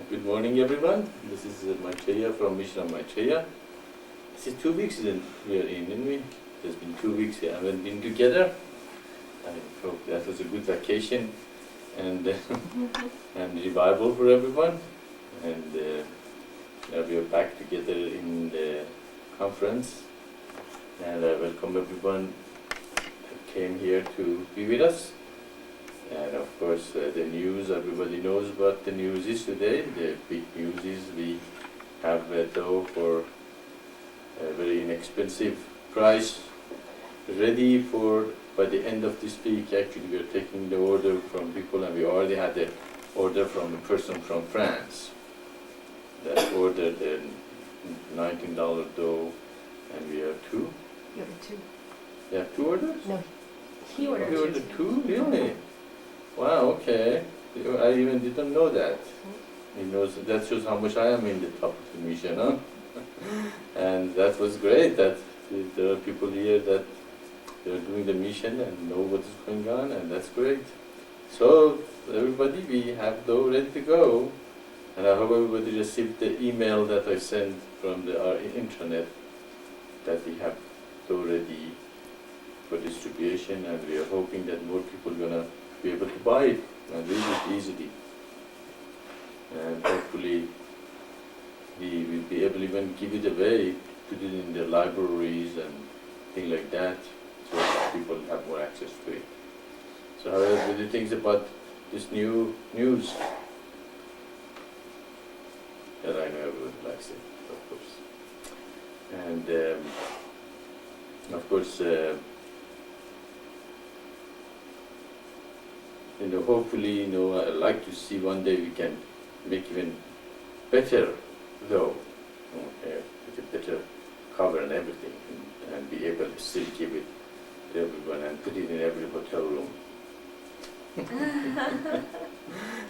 Good morning, everyone. This is Maitreya from Mission of Maitreya. This is 2 weeks we are in, didn't we? It's been 2 weeks we haven't been together. I hope that was a good vacation and and revival for everyone. And now we are back together in the conference. And I welcome everyone who came here to be with us. And of course, the news, everybody knows what the news is today. The big news is we have a dough for a very inexpensive price ready for, by the end of this week. Actually, we are taking the order from people, and we already had the order from a person from France that ordered a $19 dough, and we have two. You ordered two. You have two orders? No, he ordered You two. ordered two? Really? Wow, okay. I even didn't know that. He knows, that shows how much I am in the top of the mission, huh? And that was great that there are people here that they're doing the mission and know what is going on, and that's great. So, everybody, we have dough ready to go. And I hope everybody received the email that I sent from our intranet that we have dough ready for distribution, and we are hoping that more people are going to be able to buy it and read it easily. And hopefully we will be able to even give it away, put it in the libraries and things like that, so that people have more access to it. So how everybody thinks about this new news? That I know everyone likes it, of course. And of course, hopefully, I'd like to see one day we can make even better though, with a better cover and everything, and be able to still give it to everyone and put it in every hotel room.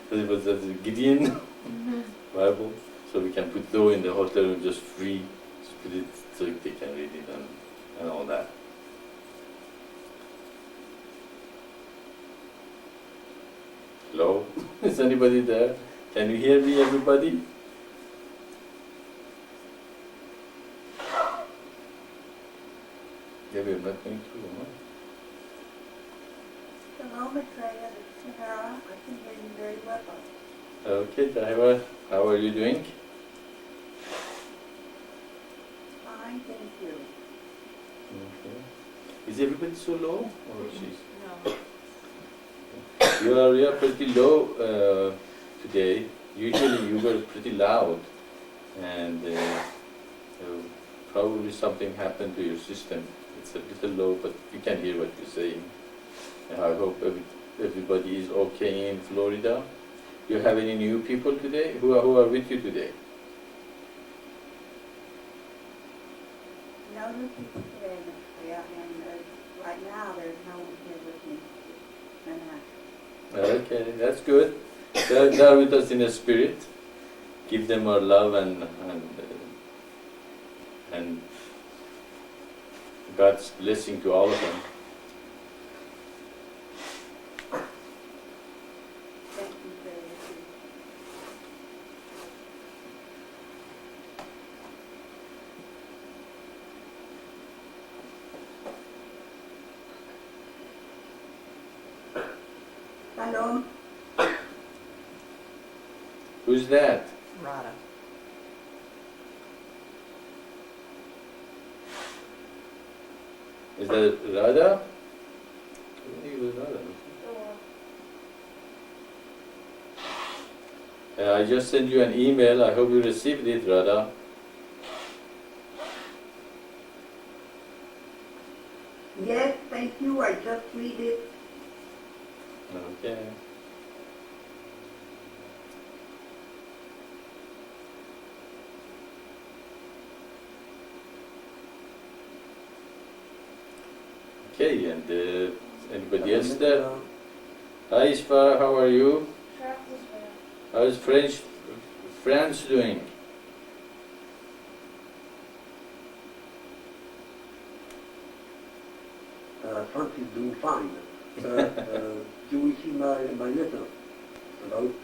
So it was the Gideon Bible, so we can put dough in the hotel room just free, just put it so they can read it and all that. Hello? Is anybody there? Can you hear me, everybody? Yeah, we're not going through, huh? Hello, Maitreya. It's Sarah. I can hear you very well. Okay, Daiva, how are you doing? Fine, thank you. Okay. Is everybody so low? Or she's... No. You are pretty low today. Usually you were pretty loud, and probably something happened to your system. It's a little low, but you can hear what you're saying. And I hope everybody is okay in Florida. Do you have any new people today? Who are with you today? No new people today, Maitreya, and right now there's no one here with me. Okay, that's good. They're with us in the spirit. Give them our love and God's blessing to all of them. Thank you very much. Hello. Who's that? Rada. Is that Radha? I think it was Radha. I just sent you an email. I hope you received it, Radha. Yes, thank you. I just read it. Okay. Okay, and anybody else there? Hi Ishvar, how are you? How is France doing? France is doing fine. You will see my letter about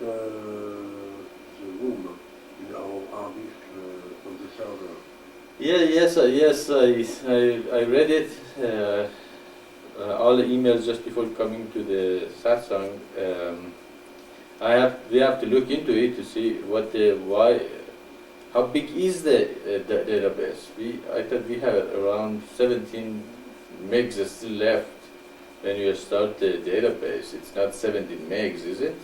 room in our hard disk on the server. Yeah, yes, I read it. All the emails just before coming to the satsang. We have to look into it to see why, how big is the database. I thought we have around 17 megs still left when you start the database. It's not 17 megs, is it?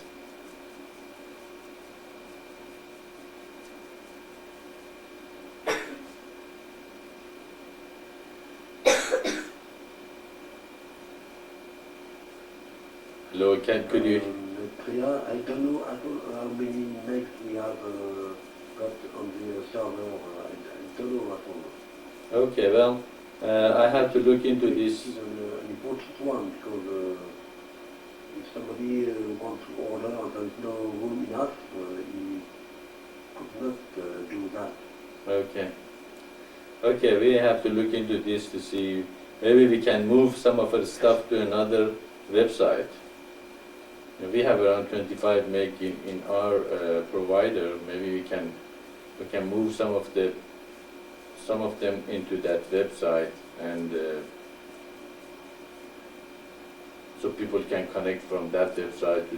Hello, could you? Maitreya, I don't know at all how many megs we have got on the server. I don't know at all. Okay, well, I have to look into this. It's an important one because if somebody wants to order and there is no room enough, he could not do that. Okay. Okay, we have to look into this to see, maybe we can move some of our stuff to another website. We have around 25 meg in our provider. Maybe we can move some of them into that website, and so people can connect from that website to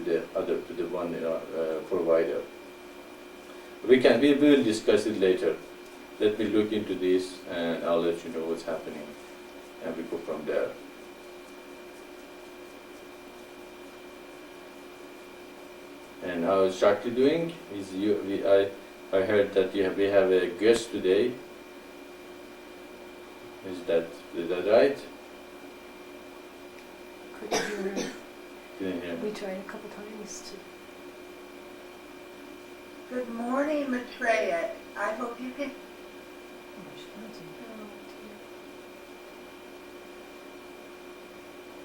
the one in our provider. We will discuss it later. Let me look into this, and I'll let you know what's happening, and we go from there. And how is Shakti doing? I heard that we have a guest today. Is that right? Couldn't hear her. Didn't hear. We tried a couple times to. Good morning, Maitreya. I hope you can.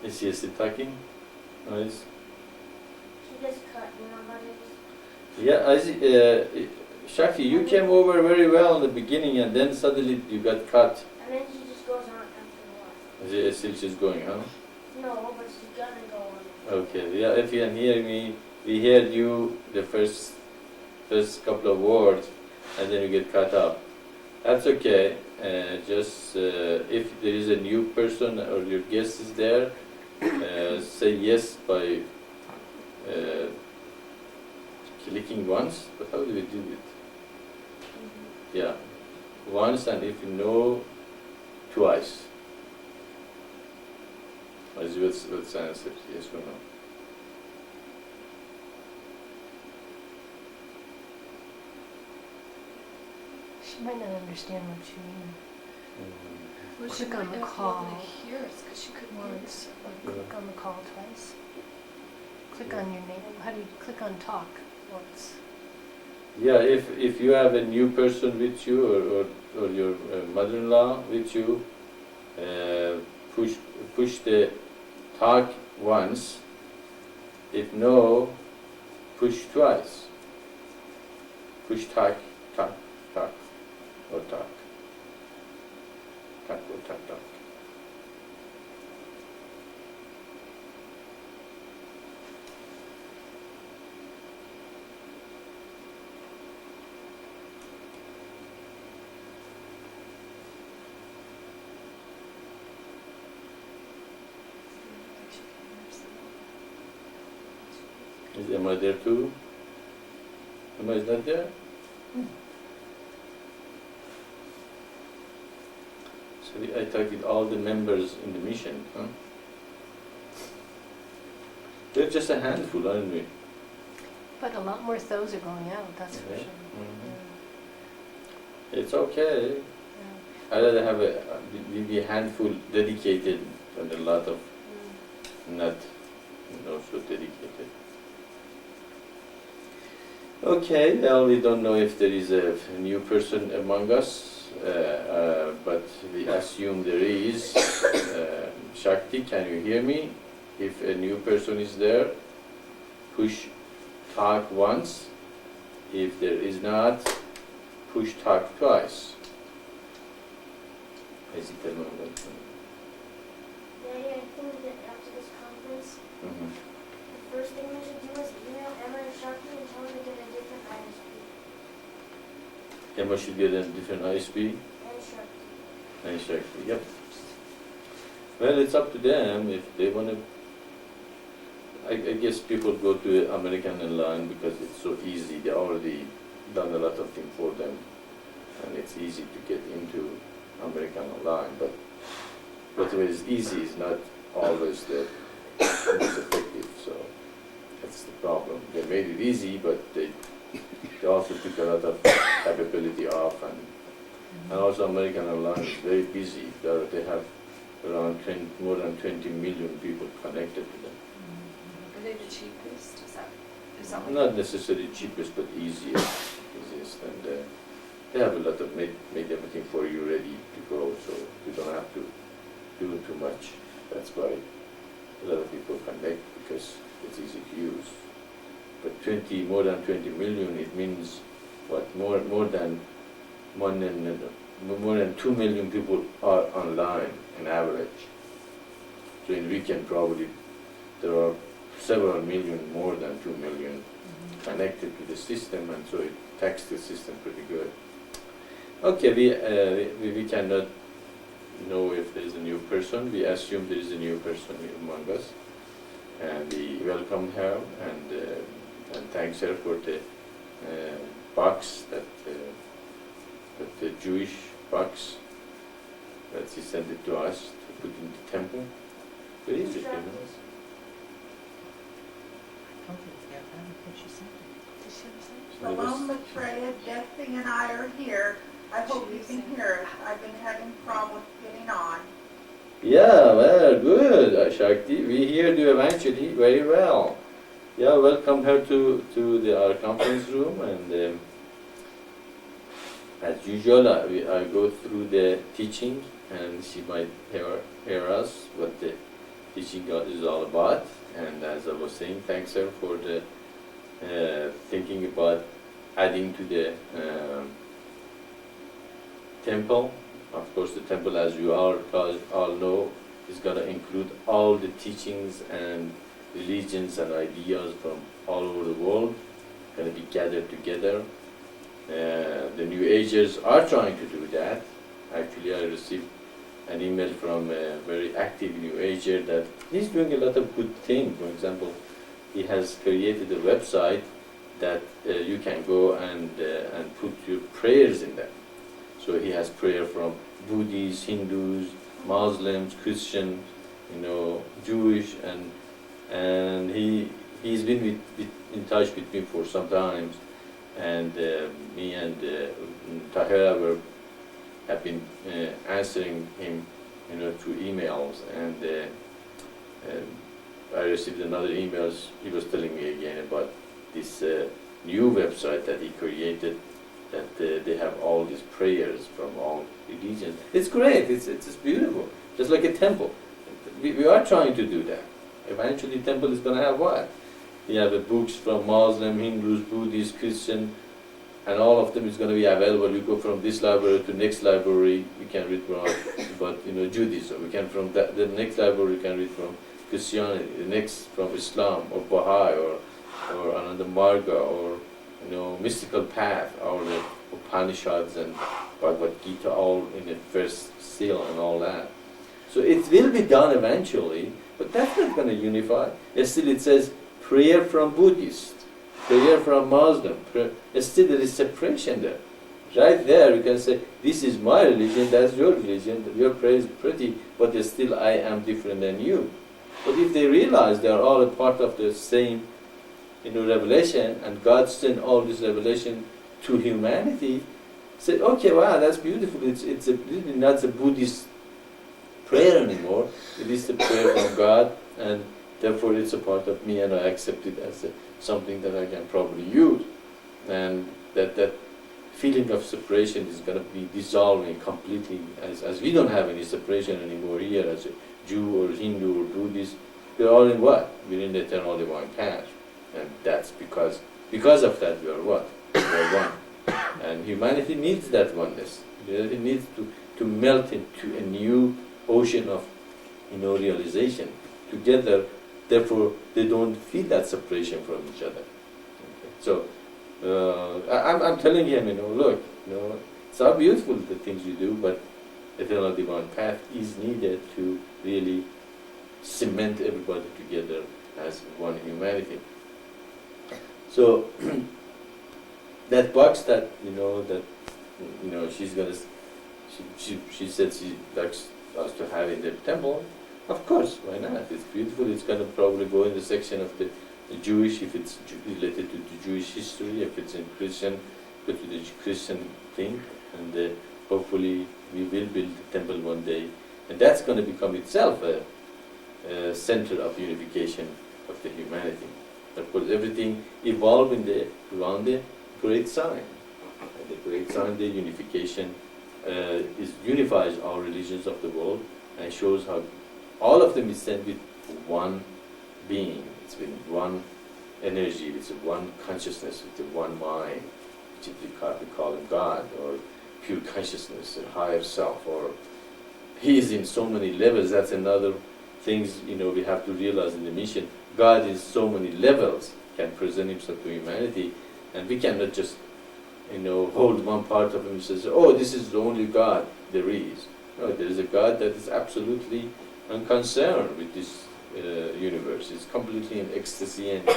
Is he still talking? Nice. She just cut, you know about it? Yeah, I see. Shakti, you came over very well in the beginning, and then suddenly you got cut. And then she just goes on after a while. Is it still just going, huh? No, but she's gonna go on. Okay. Yeah, if you can hear me, we heard you the first couple of words, and then you get cut off. That's okay. Just if there is a new person or your guest is there, say yes by clicking once. But how do we do it? Yeah, once, and if you know, twice. What's the answer? Yes or no? She might not understand what you mean. Mm-hmm. Well, she Click on might the not be call able to hear us because she couldn't hear once, us. or click on the call twice. Click on your name. How do you click on talk once? Yeah, if you have a new person with you, or your mother-in-law with you, push the talk once. If no, push twice. Push talk, talk, talk, or talk. Talk or talk, talk. Am I there too? Am I not there? So I talked with all the members in the mission, huh? They're just a handful, aren't we? But a lot more those are going out, that's for Yeah. sure. Mhm. It's okay. Yeah. I'd rather have maybe a handful dedicated than a lot of not so dedicated. Okay, well, we don't know if there is a new person among us, but we assume there is. Shakti, can you hear me? If a new person is there, push talk once. If there is not, push talk twice. Is it the moment? Yeah, I think that after this conference, the first thing we should do is email Emma and Shakti and tell them to get a different ISP. Emma should get a different ISB. And Shakti. And Shakti, yep. Well, it's up to them if they want to. I guess people go to American Online because it's so easy. They already done a lot of things for them, and it's easy to get into American Online. But whatever is easy is not always the most effective. So that's the problem. They made it easy, but they also took a lot of capability off, and also American Online is very busy. They have around more than 20 million people connected to them. Are they the cheapest? Is that what? Not necessarily cheapest, but easiest, and they have a lot of made everything for you ready to go, so you don't have to do too much. That's why a lot of people connect, because it's easy to use. But more than 20 million, it means what? More than 2 million people are online on average. So in weekend probably there are several million, more than 2 million connected to the system, and so it taxes the system pretty good. Okay, we cannot know if there is a new person. We assume there is a new person among us, and we welcome her and thanks her for the box that the Jewish box that she sent it to us to put in the temple. Where is it? I don't think she sent it. Did she ever send it? Shalom, Maitreya, Jesse and I are here. I hope you can hear us. I've been having problems getting on. Yeah, well, good, Shakti. We hear you eventually very well. Yeah, welcome her to our conference room, and as usual, I go through the teaching, and she might hear us what the teaching is all about. And as I was saying, thanks her for the thinking about adding to the temple. Of course, the temple, as you all know, is going to include all the teachings and religions and ideas from all over the world, going to be gathered together. The New Agers are trying to do that. Actually, I received an email from a very active New Ager that he's doing a lot of good things. For example, he has created a website that you can go and put your prayers in there. So he has prayer from Buddhists, Hindus, Muslims, Christians, Jewish, and he's been in touch with me for some time, and me and Tahira have been answering him, through emails, and I received another email. He was telling me again about this new website that he created, that they have all these prayers from all religions. It's great. It's beautiful. Just like a temple. We are trying to do that. Eventually, temple is going to have what? We have books from Muslim, Hindus, Buddhists, Christian, and all of them is going to be available. You go from this library to next library, you can read from about Judaism. We can from the next library you can read from Christianity, the next from Islam or Baha'i or another Marga or mystical path, or the Upanishads and Bhagavad Gita, all in the first seal and all that. So it will be done eventually, but that's not going to unify. Still it says prayer from Buddhist, prayer from Muslim. Still there is separation there. Right there you can say, this is my religion, that's your religion, your prayer is pretty, but still I am different than you. But if they realize they are all a part of the same revelation, and God sent all this revelation to humanity, say, okay, wow, that's beautiful. It's not a Buddhist prayer anymore. It is the prayer from God, and therefore it's a part of me, and I accept it as something that I can probably use. And that feeling of separation is going to be dissolving completely, as we don't have any separation anymore here as a Jew or Hindu or Buddhist. We're all in what? We're in the eternal divine path. And that's because of that we are what? We are one. And humanity needs that oneness. It needs to melt into a new ocean of realization together. Therefore, they don't feel that separation from each other. Okay. So I'm telling him, look, it's all beautiful the things you do, but eternal divine path is needed to really cement everybody together as one humanity. So that box that she's gonna, she said she likes us to have in the temple. Of course, why not? It's beautiful. It's gonna probably go in the section of the Jewish, if it's related to the Jewish history. If it's in Christian, go to the Christian thing, and hopefully we will build the temple one day, and that's going to become itself a center of unification of the humanity. Of course, everything evolved around the great sign. And the great sign, the unification, unifies all religions of the world and shows how all of them is sent with one being. It's with one energy, it's one consciousness, with one mind, which we call him God, or pure consciousness, a higher self, or he is in so many levels. That's another things we have to realize in the mission. God is so many levels, can present himself to humanity, and we cannot just hold one part of him and says, oh, this is the only God there is. No, there is a God that is absolutely unconcerned with this universe. It's completely in ecstasy, and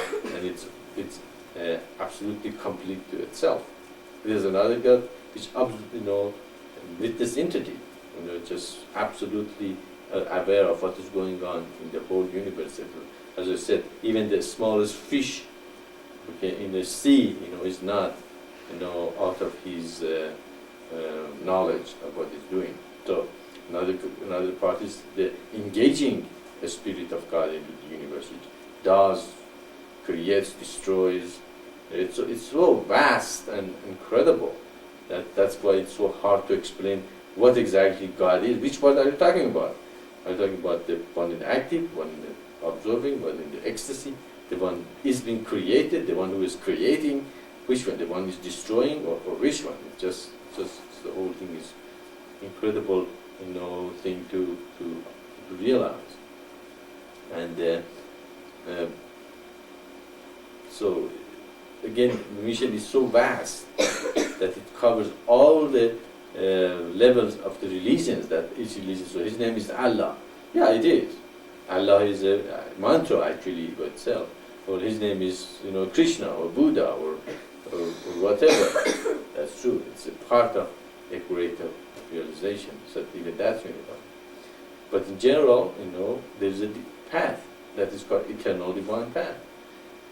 it's absolutely complete to itself. There's another God which with this entity, just absolutely aware of what is going on in the whole universe. As I said, even the smallest fish, in the sea, is not, out of his knowledge of what he's doing. So another part is the engaging the spirit of God into the universe. It does, creates, destroys. It's so vast and incredible that's why it's so hard to explain what exactly God is. Which part are you talking about? Are you talking about the one in the active, one in the observing, one in the ecstasy, the one is being created, the one who is creating? Which one? The one is destroying, or which one? It's just the whole thing is incredible, thing to realize. And so again, the mission is so vast that it covers all the levels of the religions that each religion. So his name is Allah. Yeah, it is. Allah is a mantra actually by itself. Or his name is Krishna or Buddha or whatever. That's true. It's a part of a greater realization. So even that's unified. But in general, there's a path that is called eternal divine path.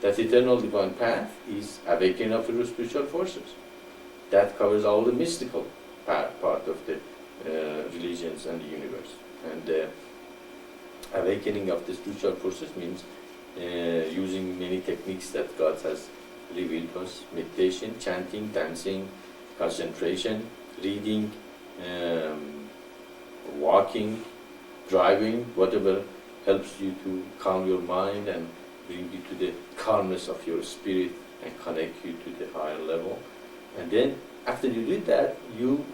That eternal divine path is awakening of the spiritual forces. That covers all the mystical part of the religions and the universe. And awakening of the spiritual forces means using many techniques that God has revealed to us: meditation, chanting, dancing, concentration, reading, walking, driving, whatever helps you to calm your mind and bring you to the calmness of your spirit and connect you to the higher level. And then after you did that, you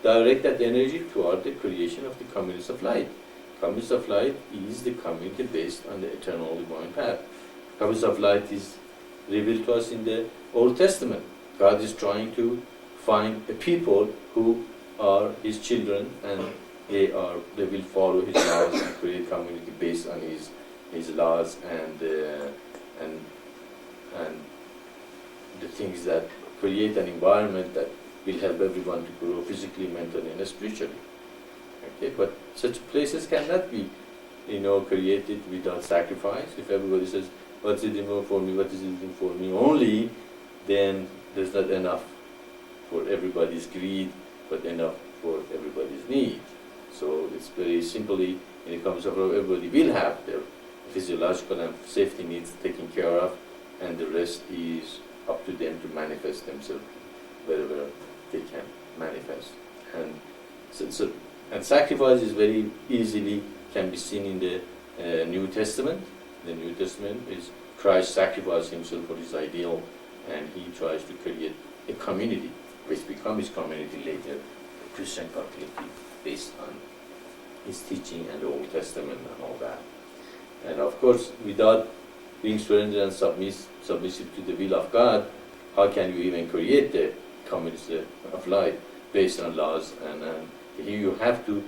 direct that energy toward the creation of the communities of light. Communities of light is the community based on the eternal divine path. Communities of light is revealed to us in the Old Testament. God is trying to find a people who are his children, and they will follow his laws and create community based on his laws and the things that create an environment that will help everyone to grow physically, mentally, and spiritually. Okay, but such places cannot be, created without sacrifice. If everybody says, "What's it in for me? What is it in for me?" only, then there's not enough for everybody's greed, but enough for everybody's need. So it's very simply, when it comes to everybody will have their physiological and safety needs taken care of, and the rest is up to them to manifest themselves wherever they can manifest. And and sacrifice is very easily can be seen in the New Testament. The New Testament is Christ sacrificed himself for his ideal, and he tries to create a community which becomes his community later, a Christian community based on his teaching and the Old Testament and all that. And of course, without being surrendered and submissive to the will of God, how can you even create the community of light based on laws? And here you have to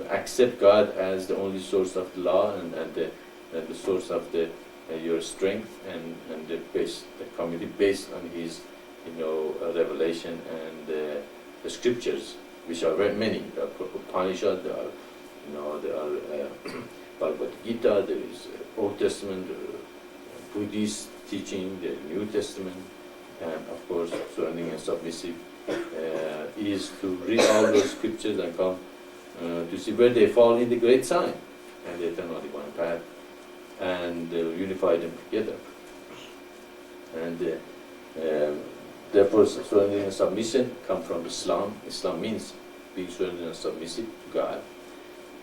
accept God as the only source of the law and the source of your strength and the community based on His revelation and the scriptures, which are very many. There are Upanishad, there are Bhagavad Gita, there is Old Testament, Buddhist teaching, the New Testament, and of course surrendering and submissive is to read all those scriptures and come to see where they fall in the great sign and the eternal divine path, and unify them together. And therefore surrendering and submission come from Islam. Islam means being surrendered and submissive to God.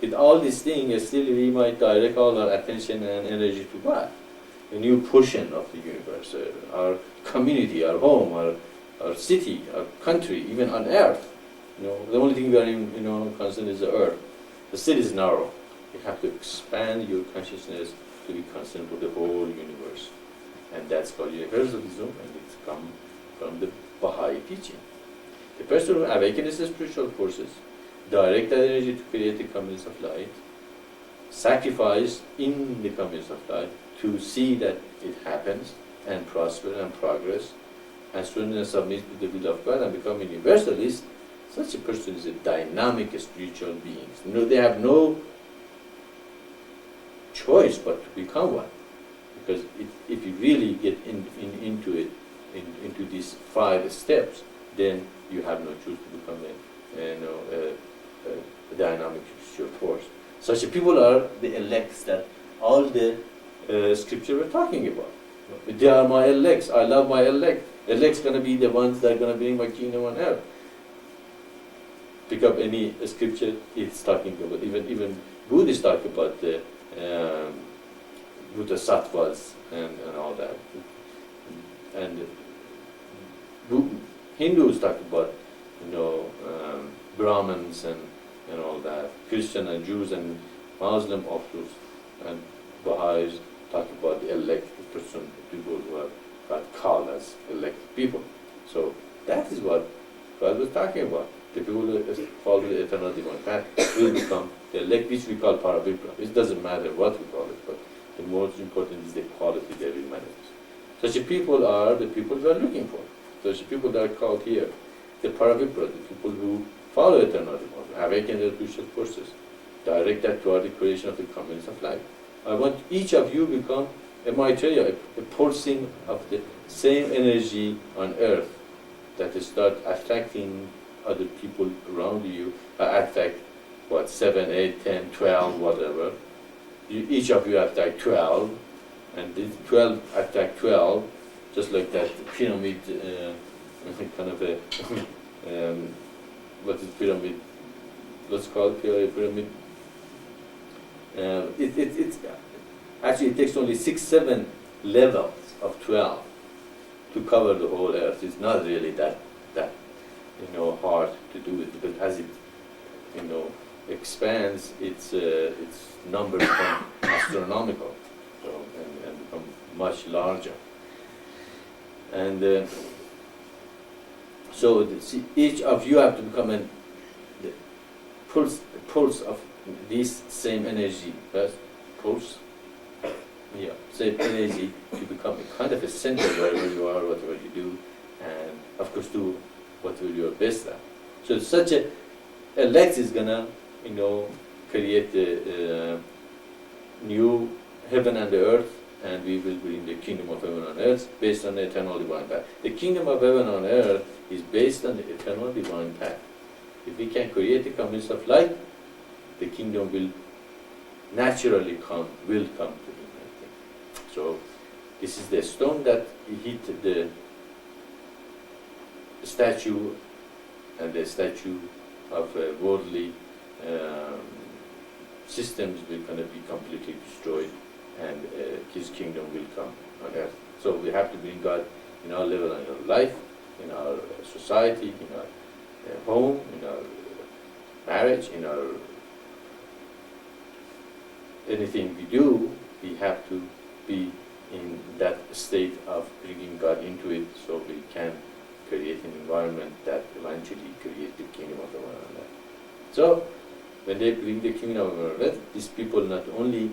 With all these things, still we might direct all our attention and energy to God, a new portion of the universe, our community, our home, our city, our country, even on earth. The only thing we are concerned is the earth. The city is narrow. You have to expand your consciousness to be concerned for the whole universe. And that's called universalism, and it's come from the Baha'i teaching. The person who awakens the spiritual forces, direct that energy to create the communities of light, sacrifice in the communities of light to see that it happens and prosper and progress, and surrender and submit to the will of God and become universalist. Such a person is a dynamic spiritual being. They have no choice but to become one. Because if you really get into it, into these 5 steps, then you have no choice to become a dynamic spiritual force. Such people are the elects that all the scripture we're talking about. They are my elects. I love my elect. Elects going to be the ones that are going to bring my kingdom on earth. Pick up any scripture, it's talking about, even Buddhists talk about the Bodhisattvas and all that. And Hindus talk about, Brahmins and all that. Christian and Jews and Muslim officers and Baha'is talk about the elect person, people who are called as elected people. So that is what God was talking about. The people who follow the eternal divine path will become the elect, which we call Parabhipra. It doesn't matter what we call it, but the most important is the quality they will manifest. Such people are the people we are looking for. Such people that are called here, the Parabhipra, the people who follow eternal divine path, awaken their spiritual forces, direct that toward the creation of the communities of life. I want each of you become a Maitreya, a pulsing of the same energy on earth that start attracting other people around you, attract 7, 8, 10, 12, whatever. Each of you attract 12, and these 12 attract 12, just like that pyramid, kind of a, what is pyramid? Let's call it pyramid. It's actually, it takes only 6, 7 levels of 12 to cover the whole earth. It's not really that hard to do it, because as it expands, its numbers become astronomical, and become much larger. And so each of you have to become the pulse of this same energy. Pulse. Yeah, same energy to become a kind of a center wherever you are, whatever you do, and of course do whatever you're best at. So such a elect is gonna, create the new heaven and the earth, and we will bring the kingdom of heaven on earth based on the eternal divine path. The kingdom of heaven on earth is based on the eternal divine path. If we can create the communities of light, the kingdom will naturally come to humanity. So this is the stone that hit the statue, and the statue of worldly systems will kind of be completely destroyed, and His kingdom will come on earth. So we have to bring God in our level, in our life, in our society, in our home, in our marriage, in our anything we do. We have to be in that state of bringing God into it, so we can create an environment that eventually creates the kingdom of heaven on earth. So, when they bring the kingdom of heaven on earth, these people not only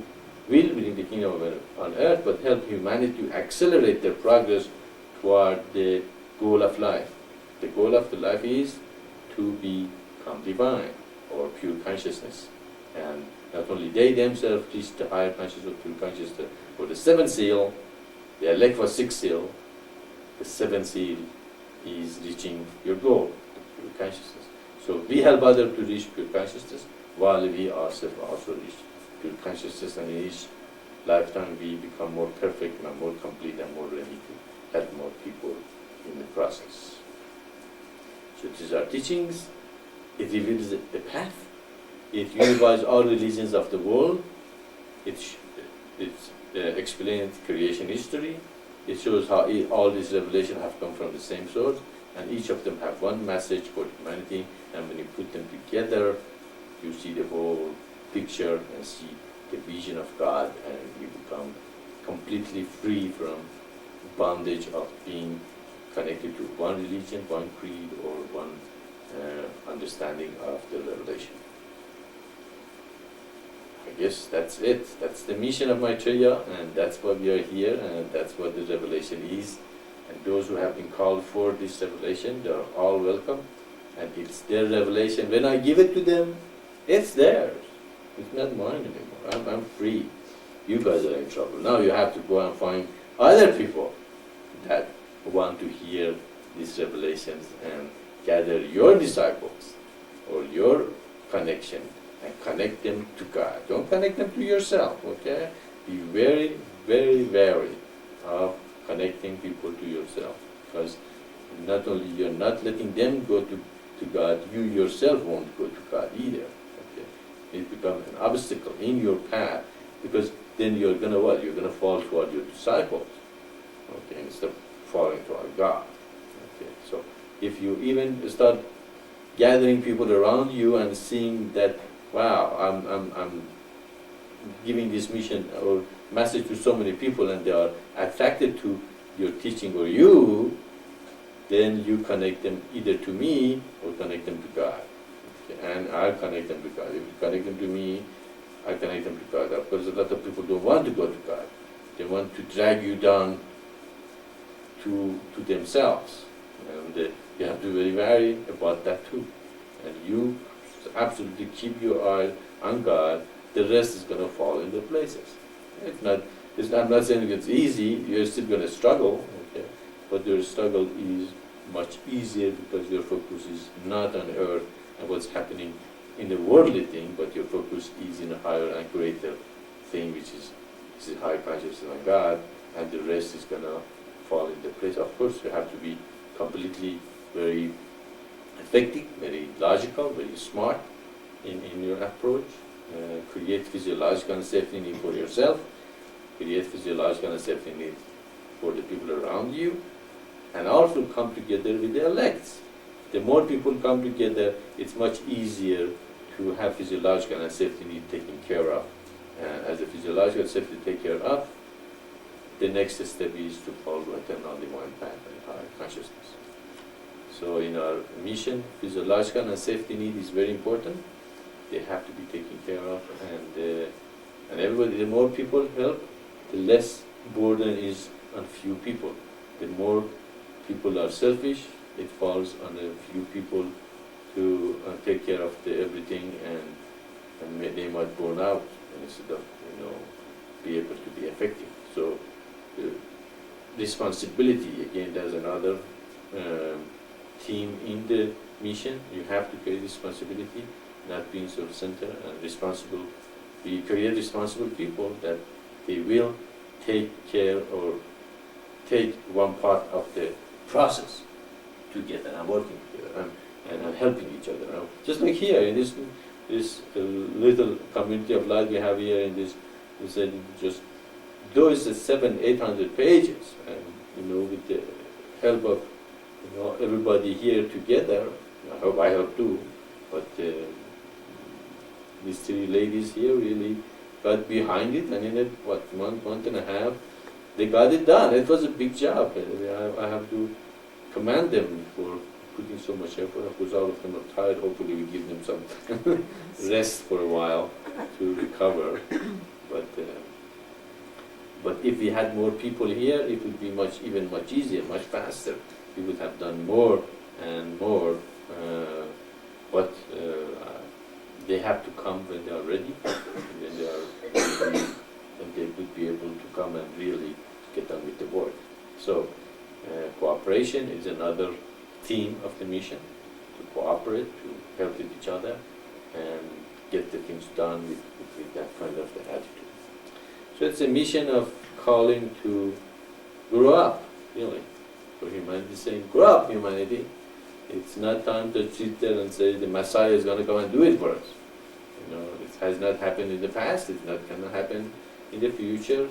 will bring the kingdom of heaven on earth, but help humanity to accelerate their progress toward the goal of life. The goal of the life is to become divine or pure consciousness. And not only they themselves reach the higher consciousness or pure consciousness, for the seventh seal, the elect for sixth seal, the seventh seal is reaching your goal, pure consciousness. So we help others to reach pure consciousness, while we ourselves also reach pure consciousness, and in each lifetime we become more perfect and more complete and more ready to help more people in the process. So these are teachings. It reveals the path. It unifies all religions of the world. It explains creation history. It shows how all these revelations have come from the same source, and each of them have one message for humanity. And when you put them together, you see the whole picture and see the vision of God, and you become completely free from bondage of being connected to one religion, one creed, or one understanding of the revelation. I guess that's it. That's the mission of Maitreya, and that's why we are here, and that's what the revelation is. And those who have been called for this revelation, they are all welcome. And it's their revelation. When I give it to them, it's theirs. It's not mine anymore. I'm free. You guys are in trouble. Now you have to go and find other people that want to hear these revelations and gather your disciples or your connection and connect them to God. Don't connect them to yourself, okay? Be very, very wary of connecting people to yourself, because not only you're not letting them go to God, you yourself won't go to God either. Okay? It becomes an obstacle in your path, because then you're gonna what? You're gonna fall toward your disciples, okay, instead of falling toward God. Okay, so if you even start gathering people around you and seeing that, wow, I'm giving this mission or message to so many people and they are attracted to your teaching or you, then you connect them either to me or connect them to God. Okay, and I connect them to God. If you connect them to me, I connect them to God. Of course, a lot of people don't want to go to God. They want to drag you down to themselves. And you have to be very wary about that too. And you absolutely keep your eye on God. The rest is going to fall into places. I'm not saying it's easy. You're still going to struggle, okay? But your struggle is much easier because your focus is not on earth and what's happening in the worldly thing, but your focus is in a higher and greater thing, which is high consciousness of God, and the rest is going to fall into place. Of course, you have to be completely very effective, very logical, very smart in your approach. Create physiological and safety need for yourself, create physiological and safety need for the people around you, and also come together with the elects. The more people come together, it's much easier to have physiological and safety need taken care of. As the physiological safety taken care of, the next step is to follow eternal divine path and higher consciousness. So in our mission, physiological and safety need is very important. They have to be taken care of, and everybody, the more people help, the less burden is on few people. The more people are selfish, it falls on a few people to take care of everything, and they might burn out instead of be able to be effective. So responsibility, again, there's another theme in the mission. You have to carry responsibility, not being self-centered and responsible. We create responsible people that they will take care or take one part of the process together and working together and helping each other. Just like here in this little community of life we have here in this, we said just those 700-800 pages, and with the help of everybody here together. I help too, but these three ladies here really got behind it, and in month and a half, they got it done. It was a big job. I have to commend them for putting so much effort. Of course, all of them are tired. Hopefully, we give them some rest for a while to recover. But if we had more people here, it would be even much easier, much faster. We would have done more and more. But they have to come when they are ready, when they are ready, and they would be able to come and really get on with the work. So, cooperation is another theme of the mission: to cooperate, to help with each other, and get the things done with that kind of the attitude. So it's a mission of calling to grow up, really. For humanity, saying, grow up, humanity. It's not time to sit there and say the Messiah is going to come and do it for us. You know, it has not happened in the past. It's not going to happen in the future.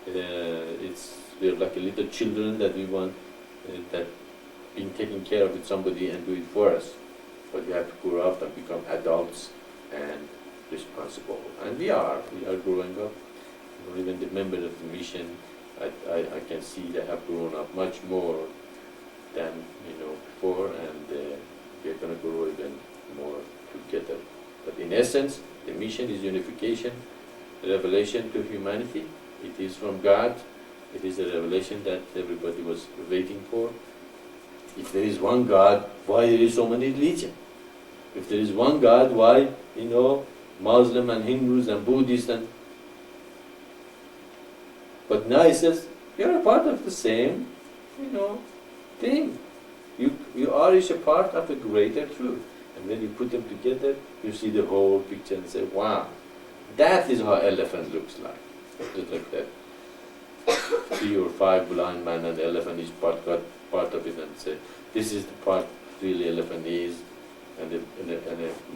We're like a little children that we want that being taken care of with somebody and do it for us. But we have to grow up and become adults and responsible. And we are growing up. You know, even the members of the mission, I can see they have grown up much more than before, and we're going to grow even more together. But in essence, the mission is unification, revelation to humanity. It is from God. It is a revelation that everybody was waiting for. If there is one God, why there is so many religions? If there is one God, why Muslim and Hindus and Buddhists and... But now he says, you're a part of the same, thing. You are each a part of a greater truth. And when you put them together, you see the whole picture and say, wow, that is how elephant looks like. Just like that. 3 or 5 blind men and the elephant each part got part of it and say, this is the part really elephant is, and a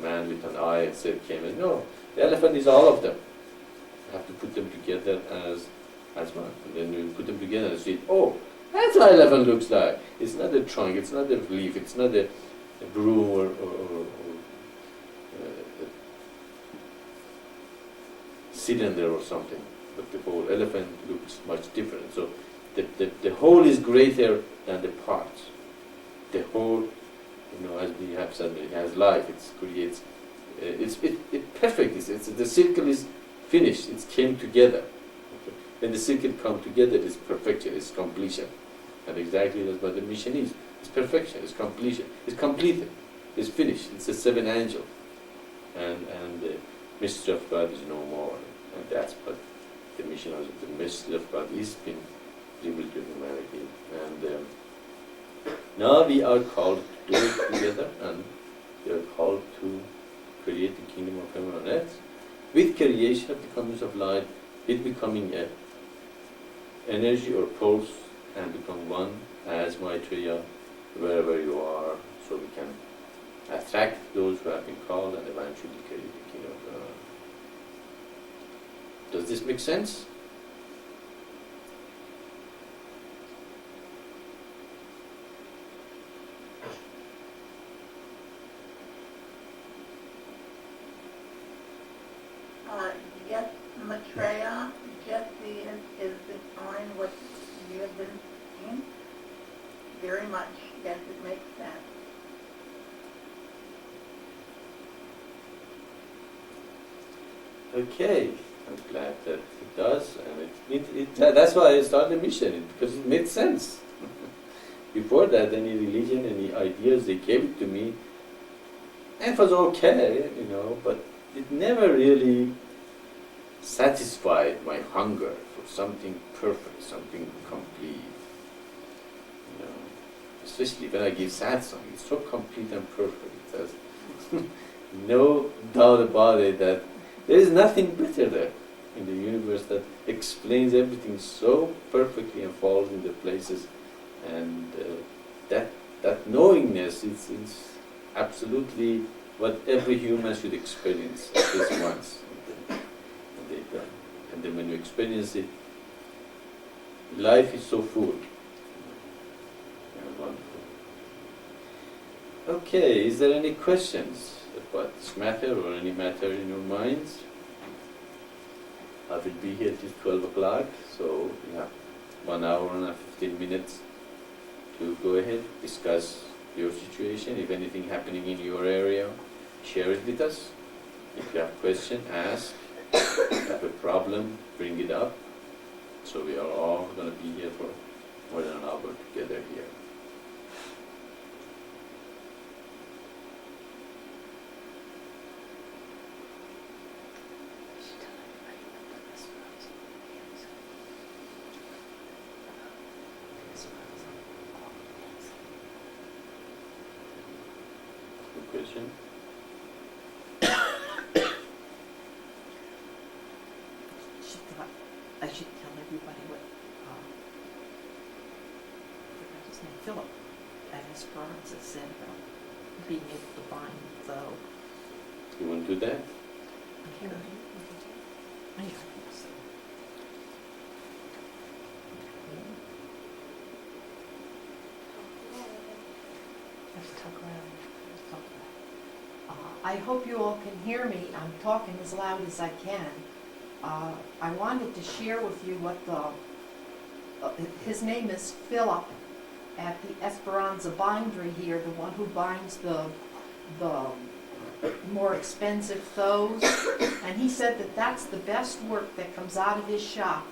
man with an eye said came and no, the elephant is all of them. You have to put them together as one. And then you put them together and see, oh, that's how elephant looks like. It's not a trunk, it's not a leaf, it's not a broom or a cylinder or something. But the whole elephant looks much different. So the whole is greater than the parts. The whole, as we have said, it has life. It creates. It's perfect. The circle is finished. It came together. Okay. When the circle comes together, it's perfection. It's completion. And exactly that's what the mission is. It's perfection. It's completion. It's completed. It's finished. It's a 7 angel. And the mystery of God is no more. And that's what the mission of the mystery of God is being revealed to humanity. And now we are called to do it together, and we are called to create the kingdom of heaven on earth with creation of the comings of light, it becoming a energy or pulse and become one as Maitreya wherever you are, so we can attract those who have been called and eventually create the kingdom of God. Does this make sense? Yes, Maitreya, Jesse is behind what you have been saying. Very much. Yes, it makes sense. Okay, I'm glad that it does, and that's why I started the mission, because it made sense. Before that, any religion, any ideas, they gave it to me, and it was okay, but it never really satisfied my hunger for something perfect, something complete. Especially when I give satsang, it's so complete and perfect. There's no doubt about it that there is nothing better there in the universe that explains everything so perfectly and falls into places. And that knowingness is absolutely what every human should experience at least once. And then when you experience it, life is so full and wonderful. Okay, is there any questions about this matter or any matter in your minds? I will be here till 12 o'clock, so 1 hour and 15 minutes to go ahead, discuss your situation. If anything happening in your area, share it with us. If you have question, ask. If you have a problem, bring it up. So we are all going to be here for more than an hour together here. Good question. She thought I should tell everybody what, I forgot his name, Philip at Esperanza said about being able to bind the. You want to do that? Yeah, I think so. Let's talk around. I hope you all can hear me. I'm talking as loud as I can. I wanted to share with you what his name is Philip at the Esperanza bindery here, the one who binds the more expensive throws. And he said that that's the best work that comes out of his shop.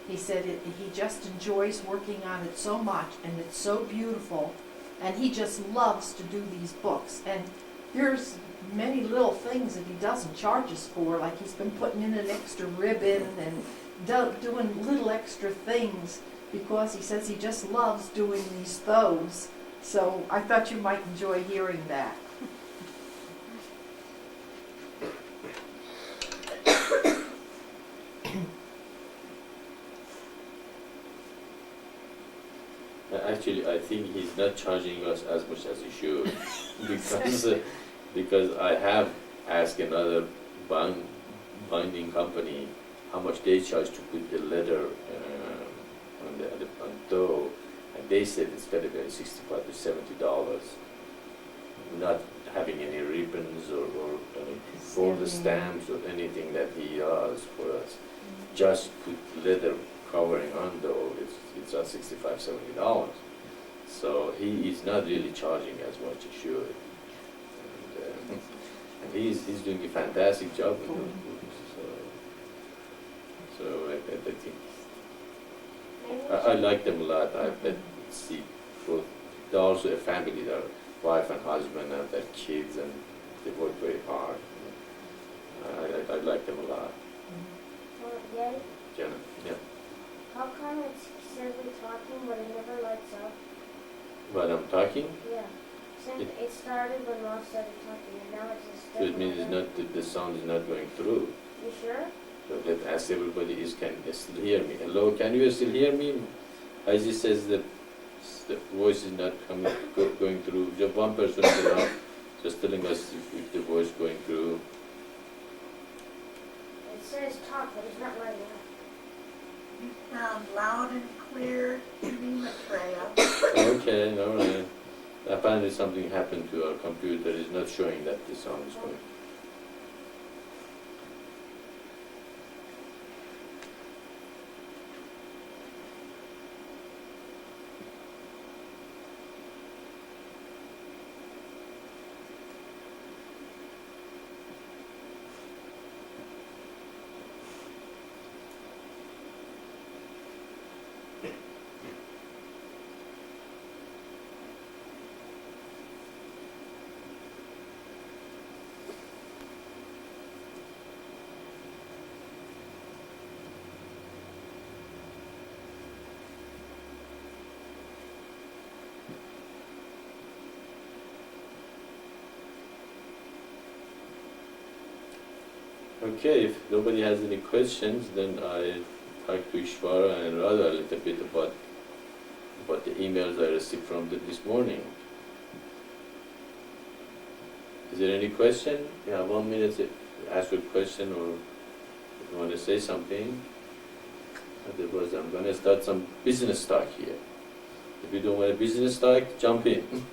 He said he just enjoys working on it so much, and it's so beautiful, and he just loves to do these books. And there's many little things that he doesn't charge us for, like he's been putting in an extra ribbon and doing little extra things, because he says he just loves doing these throws. So I thought you might enjoy hearing that. Actually, I think he's not charging us as much as he should, because I have asked another binding company how much they charge to put the leather on the dough, and they said it's going to be $65 to $70, not having any ribbons or all the stamps or anything that he does for us. Just put leather covering on dough, it's at $65, $70. So he is not really charging as much as he should. And he's doing a fantastic job with those books. So I think I like them a lot. I see both. They're also a family. They're wife and husband and their kids, and they work very hard. I like them a lot. Well, yeah. Jenna, yeah. How come it says we're talking but it never lights up? But I'm talking, Yeah. Since it started when Mom started talking and now it's just so it means it's not the sound is not going through. You sure? So let's ask everybody can still hear me. Hello, can you still hear me? Aziz says that the voice is not going through. Just one person is around, just telling us if the voice going through. It says talk but it's not lighting up. You sound loud and clear to me, Maitreya. Okay, all right. Apparently something happened to our computer. It's not showing that the sound is going. Okay, if nobody has any questions, then I talk to Ishvara and Radha a little bit about the emails I received from this morning. Is there any question? You have 1 minute to ask a question, or if you want to say something. Otherwise, I'm going to start some business talk here. If you don't want a business talk, jump in.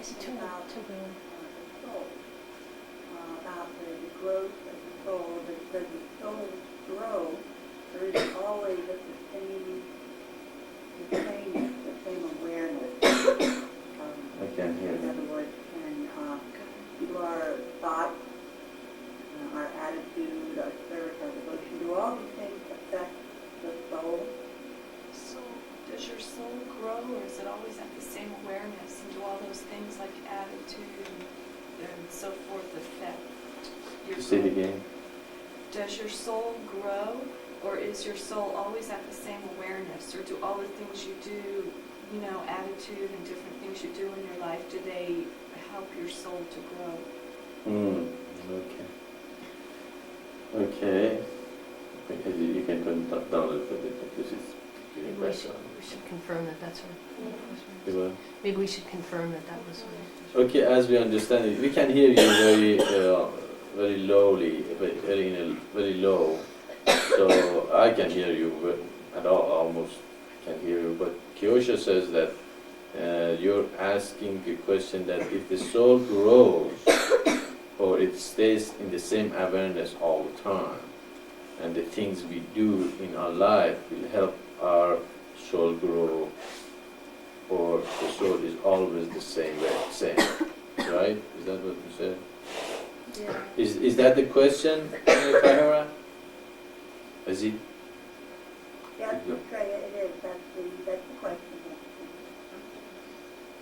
Is it too loud? Too loud? soul, about the growth of the soul. But does the soul grow, or is it always at the same awareness? I can hear In you. other words, do our thoughts, our attitude, our service, our devotion, do all these things affect the soul? So, does your soul grow, or is it always at the same awareness? And do all those things like attitude and so forth affect your Say it growth? again. Does your soul grow, or is your soul always at the same awareness? Or do all the things you do, you know, attitude and different things you do in your life, do they help your soul to grow? Okay. Okay. Okay, you can turn it down a little bit. This is getting Maybe better. we should confirm that that's You right. will? Maybe we should confirm that that was right. Okay, as we understand it, we can hear you very lowly, very low. So I can hear you at all, almost can hear you. But Kyosha says that you're asking a question that if the soul grows or it stays in the same awareness all the time, and the things we do in our life will help our soul grow, or the soul is always the same way, right? Is that what you said? Yeah. Is that the question, Kahara? Is it? Yes, Maitreya, it is. That's the question.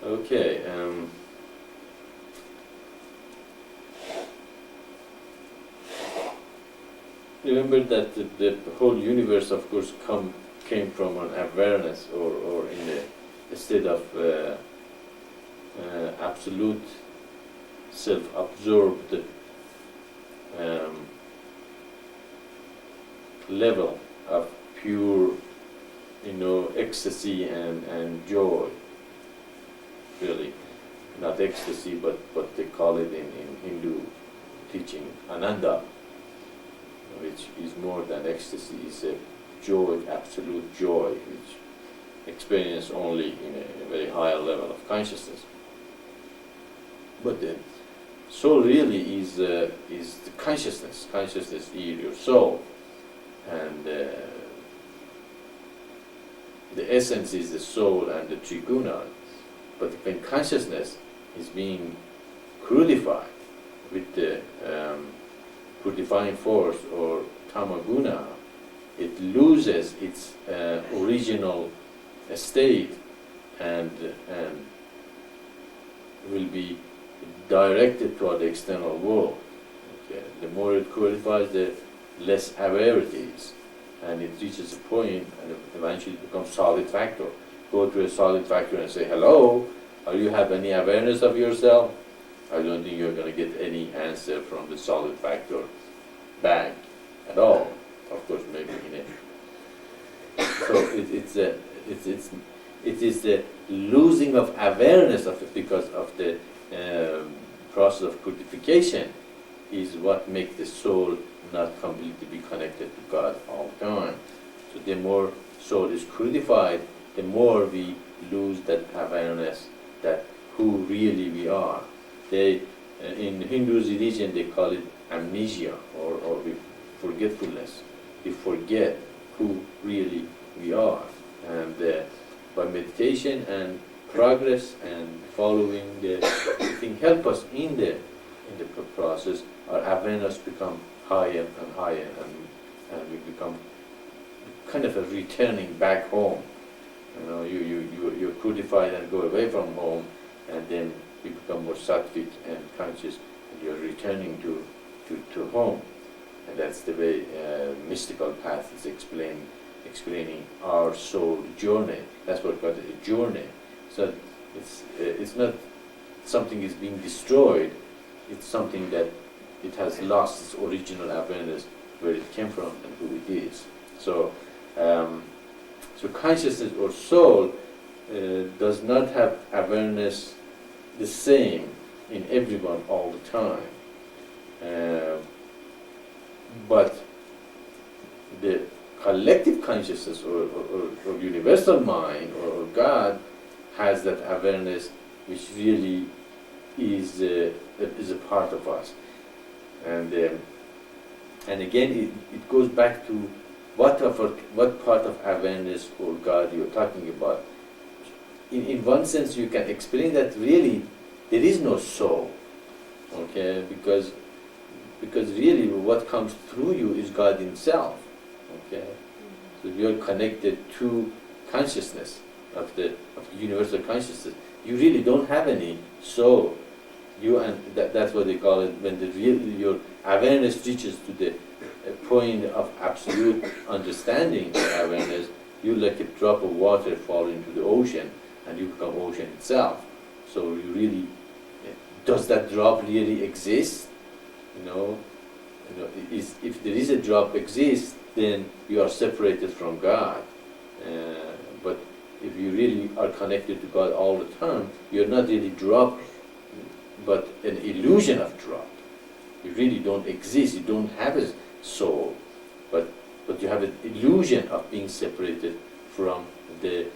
Okay. Remember that the whole universe, of course, came from an awareness, or in a state of absolute self-absorbed level of pure, ecstasy and joy. Really, not ecstasy, but they call it in Hindu teaching Ananda, which is more than ecstasy. It's a joy, absolute joy, which experience only in a very higher level of consciousness. But the soul really is the consciousness. Consciousness is your soul, and the essence is the soul and the triguna. But when consciousness is being crudified with the purifying force or tamaguna, it loses its original state and will be directed toward the external world. Okay. The more it purifies, the less aware it is, and it reaches a point and eventually it becomes solid factor. Go to a solid factor and say, hello, do you have any awareness of yourself? I don't think you're going to get any answer from the solid factor back at all. Of course, maybe in it. So it is the losing of awareness of it because of the process of purification is what makes the soul not completely be connected to God all the time. So the more soul is crudified, the more we lose that awareness that who really we are. They, in Hindu religion, they call it amnesia or forgetfulness. We forget who really we are. And by meditation and progress and following the thing help us in the process, our awareness become higher and higher, and we become kind of a returning back home. You're crudified and go away from home, and then you become more sattvic and conscious, and you're returning to home. And that's the way mystical path is explaining our soul journey. That's what God is, a journey. So it's not something is being destroyed. It's something that it has lost its original awareness, where it came from and who it is. So consciousness or soul does not have awareness the same in everyone all the time. But the collective consciousness or universal mind or God has that awareness which really is a part of us. And again, it goes back to what part of awareness or God you're talking about. In one sense, you can explain that really there is no soul, okay? Because really what comes through you is God Himself, okay? So you are connected to consciousness of the universal consciousness. You really don't have any soul. That's what they call it when your awareness reaches to the point of absolute understanding of awareness. You like a drop of water fall into the ocean, and you become ocean itself. So you really, does that drop really exist? If there is a drop exists, then you are separated from God. But if you really are connected to God all the time, you're not really drop, but an illusion of drop. You really don't exist. You don't have a soul, but you have an illusion of being separated from the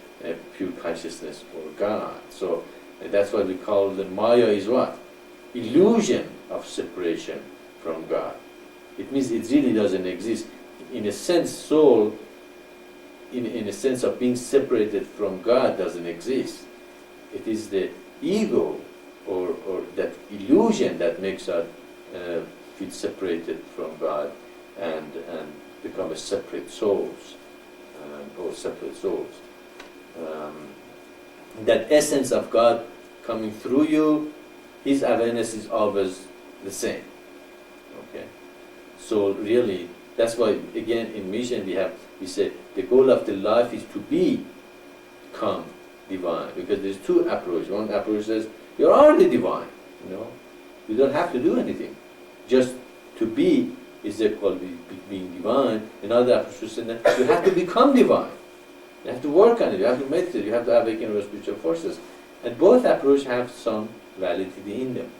pure consciousness or God. So that's what we call the Maya is what? Illusion of separation from God. It means it really doesn't exist. In a sense, soul, in a sense of being separated from God, doesn't exist. It is the ego or that illusion that makes us feel separated from God and become a separate souls or separate souls. That essence of God coming through you, His awareness is always the same. Okay, so really, that's why again in mission we say the goal of the life is to become divine, because there's two approaches. One approach says you're already divine. You don't have to do anything. Just to be is equal to being divine. Another approach says that you have to become divine. You have to work on it. You have to meditate. You have to awaken your spiritual forces. And both approaches have some validity in them.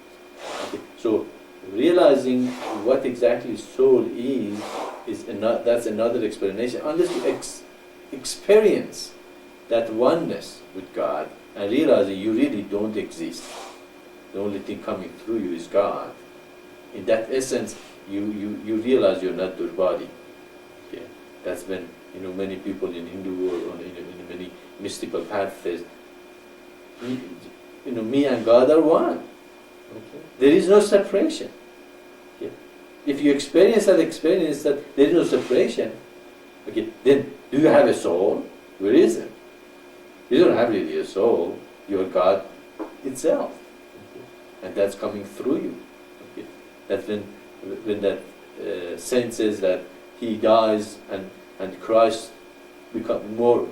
Okay. So realizing what exactly soul is that's another explanation. Unless you experience that oneness with God and realizing you really don't exist. The only thing coming through you is God. In that essence, you realize you're not your body. Okay. That's when many people in Hindu or in many mystical paths says, me and God are one. Okay. There is no separation. Okay. If you experience that there is no separation, okay, then do you have a soul? Where is it? You don't have really a soul. You are God itself. Okay. And that's coming through you. Okay. That's when that saint says that he dies and Christ become more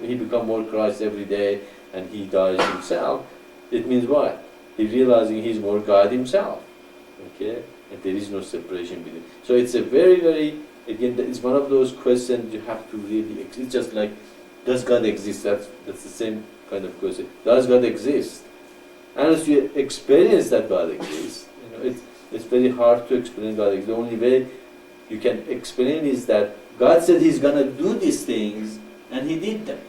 Christ every day, and he dies himself. It means what? He's realizing he's more God himself. Okay, and there is no separation between. So it's a very, very, again, it's one of those questions you have to really. It's just like, does God exist? That's the same kind of question. Does God exist? Unless you experience that God exists, it's very hard to explain God exists. The only way you can explain is that God said He's going to do these things, and He did them.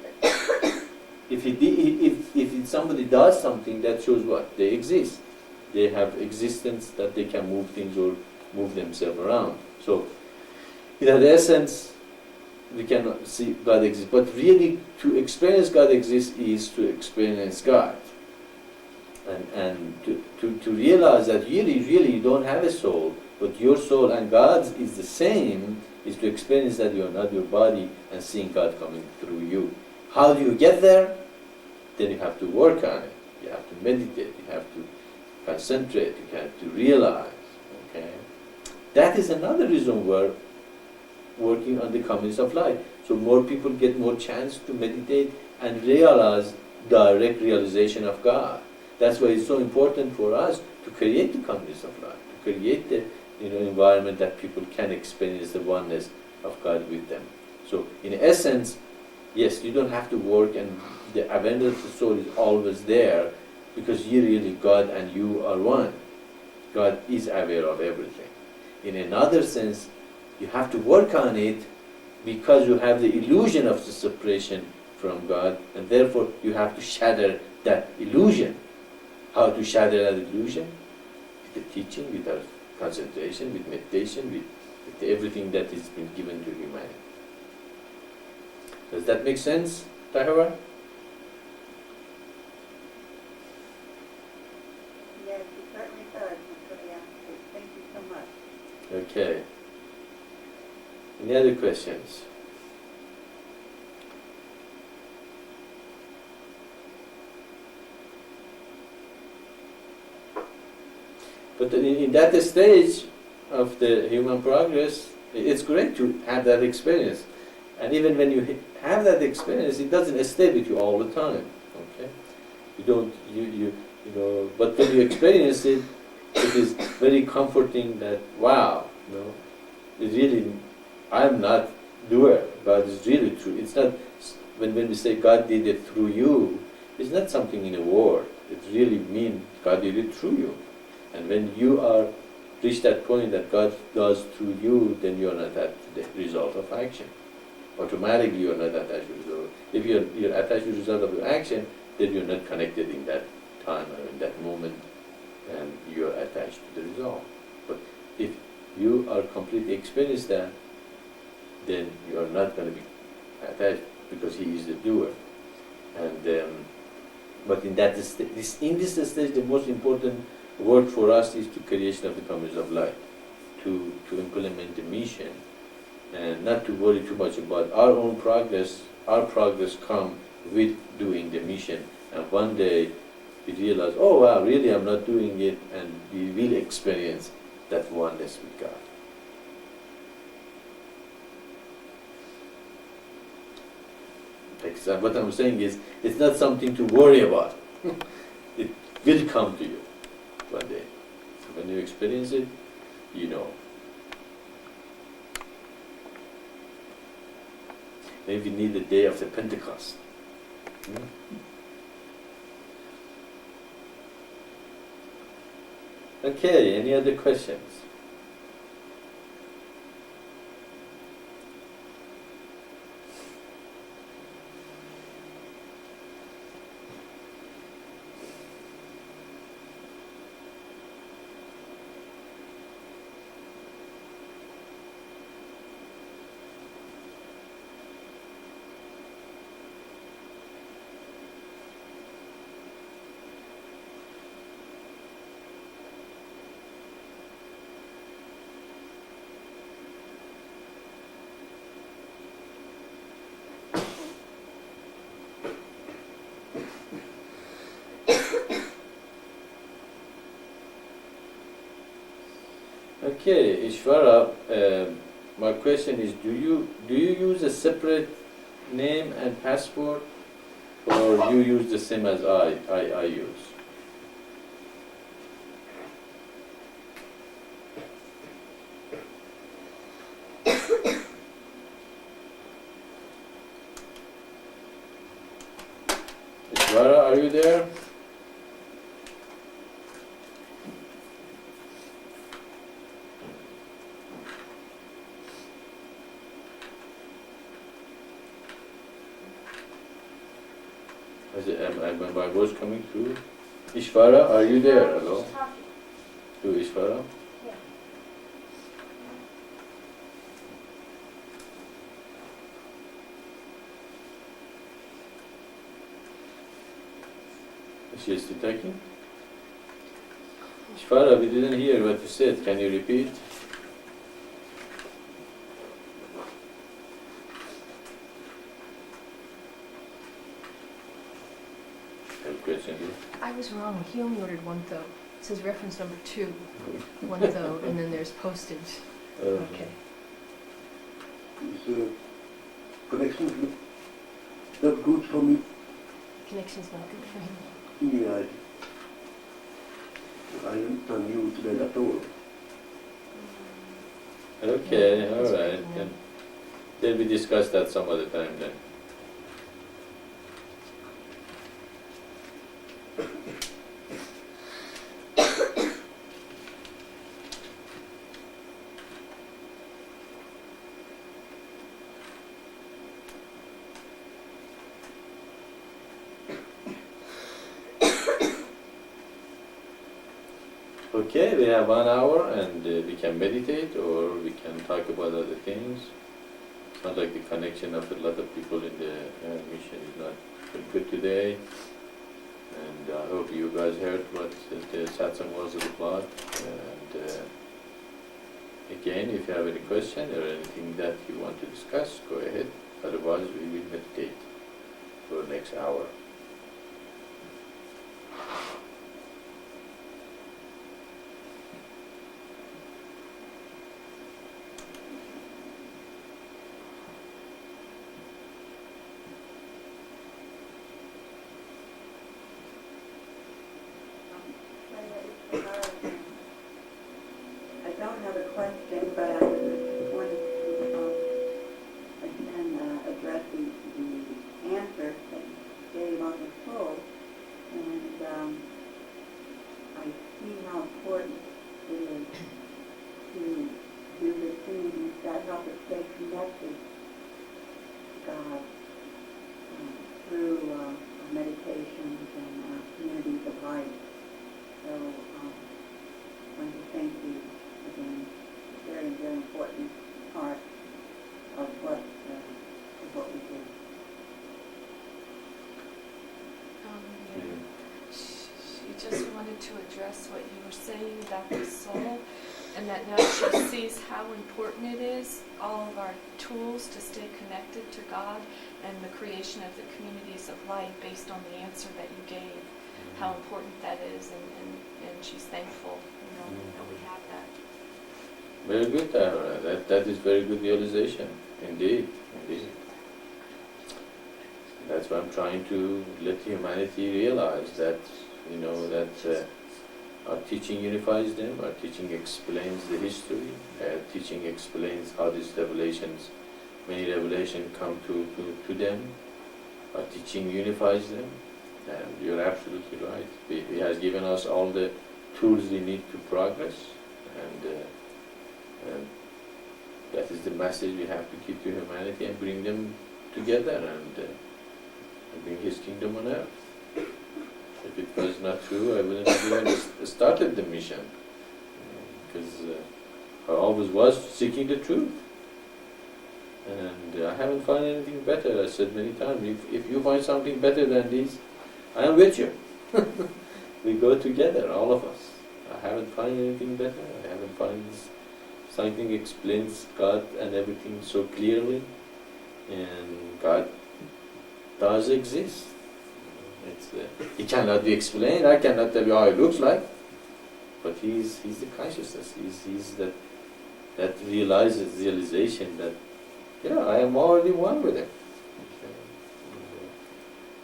If somebody does something, that shows what? They exist. They have existence that they can move things or move themselves around. So, in that essence, we cannot see God exist. But really, to experience God exists is to experience God. And to realize that really you don't have a soul, but your soul and God's is the same, is to experience that you are not your body and seeing God coming through you. How do you get there? Then you have to work on it. You have to meditate. You have to concentrate. You have to realize. Okay, that is another reason we're working on the communities of light. So more people get more chance to meditate and realize direct realization of God. That's why it's so important for us to create the communities of light, to create the environment that people can experience the oneness of God with them. So in essence, yes, you don't have to work, and the awareness of the soul is always there, because you really, God and you are one. God is aware of everything. In another sense, you have to work on it because you have the illusion of the separation from God, and therefore you have to shatter that illusion. How to shatter that illusion? the teaching, with our concentration, with meditation, with everything that has been given to humanity. Does that make sense, Tahara? Yes, it certainly does, Maitreya. Thank you so much. Okay. Any other questions? But in that stage of the human progress, it's great to have that experience. And even when you have that experience, it doesn't stay with you all the time. Okay? You don't, you know, but when you experience it, it is very comforting that, wow, you know, it really, I'm not doer. God is really true. It's not, when we say God did it through you, it's not something in a word. It really means God did it through you. And when you are reach that point that God does through you, then you are not at the result of action. Automatically you are not attached to the result. If you're attached to the result of your action, then you're not connected in that time or in that moment, and you're attached to the result. But if you are completely experienced that, then you are not going to be attached because He is the doer. And but in that in this stage, the most important work for us is to creation of the communities of light, to implement the mission, and not to worry too much about our own progress. Our progress comes with doing the mission, and one day we realize, oh wow, really I'm not doing it, and we will experience that oneness with God. What I'm saying is, it's not something to worry about. It will come to you one day. So when you experience it, you know. Maybe we need the day of the Pentecost. Okay, any other questions? Okay, Ishvara, my question is, do you use a separate name and passport, or you use the same as I use? Ishvara, are you there? Am my voice coming through? Ishvara, are you there? Hello? She's talking. To Ishvara? Yeah. Is she still talking? Ishvara, we didn't hear what you said. Can you repeat? Question. I was wrong. He only ordered one though. It says reference number 2, one though, and then there's postage. Okay. Is connection not good for me? Connection's not good for him. Yeah, I don't use that at all. Okay, Yeah, all that's right. right, Then we discuss that some other time then. Okay, we have 1 hour and we can meditate or we can talk about other things. It's not like the connection of a lot of people in the mission is not very good today. And I hope you guys heard what the Satsang was all about. And again, if you have any question or anything that you want to discuss, go ahead. Otherwise, we will meditate for the next hour. I don't have a question, but I just wanted to again address the answer that you gave on the soul, and I see how important it is to do the things that help us stay connected to God through meditations and communities of life. So I want to thank you again. It's a very, very important part of what we do. She just wanted to address what you were saying about the soul, and that now she sees how important it is, all of our tools to stay connected to God, and the creation of the communities of light based on the answer that you gave, how important that is, and she's thankful, that we have that. Very good, Tara. That is very good realization. Indeed. That's why I'm trying to let humanity realize that, that our teaching unifies them, our teaching explains the history, teaching explains how these revelations, many revelations come to them. Our teaching unifies them, and you're absolutely right. He has given us all the tools we need to progress, and that is the message we have to give to humanity and bring them together and bring His kingdom on earth. If it was not true, I wouldn't have even started the mission, because I always was seeking the truth. And I haven't found anything better. I said many times, if you find something better than this, I am with you. We go together, all of us. I haven't found anything better. I haven't found something explains God and everything so clearly. And God does exist. He cannot be explained. I cannot tell you how it looks like. But He's the consciousness. He's that realization that, I am already one with Him.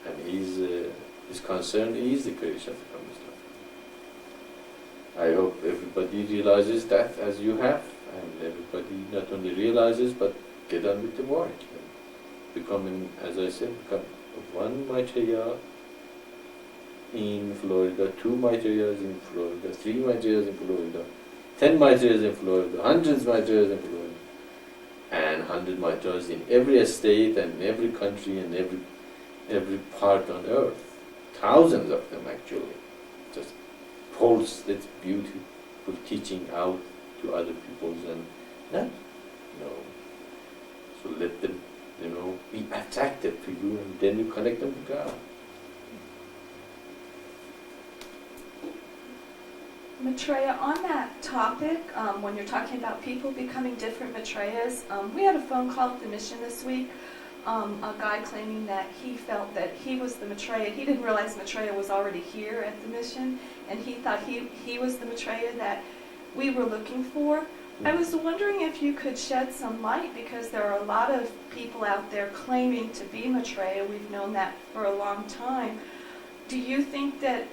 And His concern is the creation of the promised land. I hope everybody realizes that as you have, and everybody not only realizes but get on with the work. Becoming, as I said, become one Maitreya in Florida, 2 Maitreyas in Florida, 3 Maitreyas in Florida, 10 Maitreyas in Florida, hundreds of Maitreyas in Florida, and 100 Maitreyas in every state and every country and every part on earth. Thousands of them actually. Just pulse that beautiful teaching out to other peoples and so let them be attracted to you, and then you connect them to God. Maitreya, on that topic, when you're talking about people becoming different Maitreyas, we had a phone call at the mission this week, a guy claiming that he felt that he was the Maitreya. He didn't realize Maitreya was already here at the mission, and he thought he was the Maitreya that we were looking for. I was wondering if you could shed some light, because there are a lot of people out there claiming to be Maitreya. We've known that for a long time. Do you think that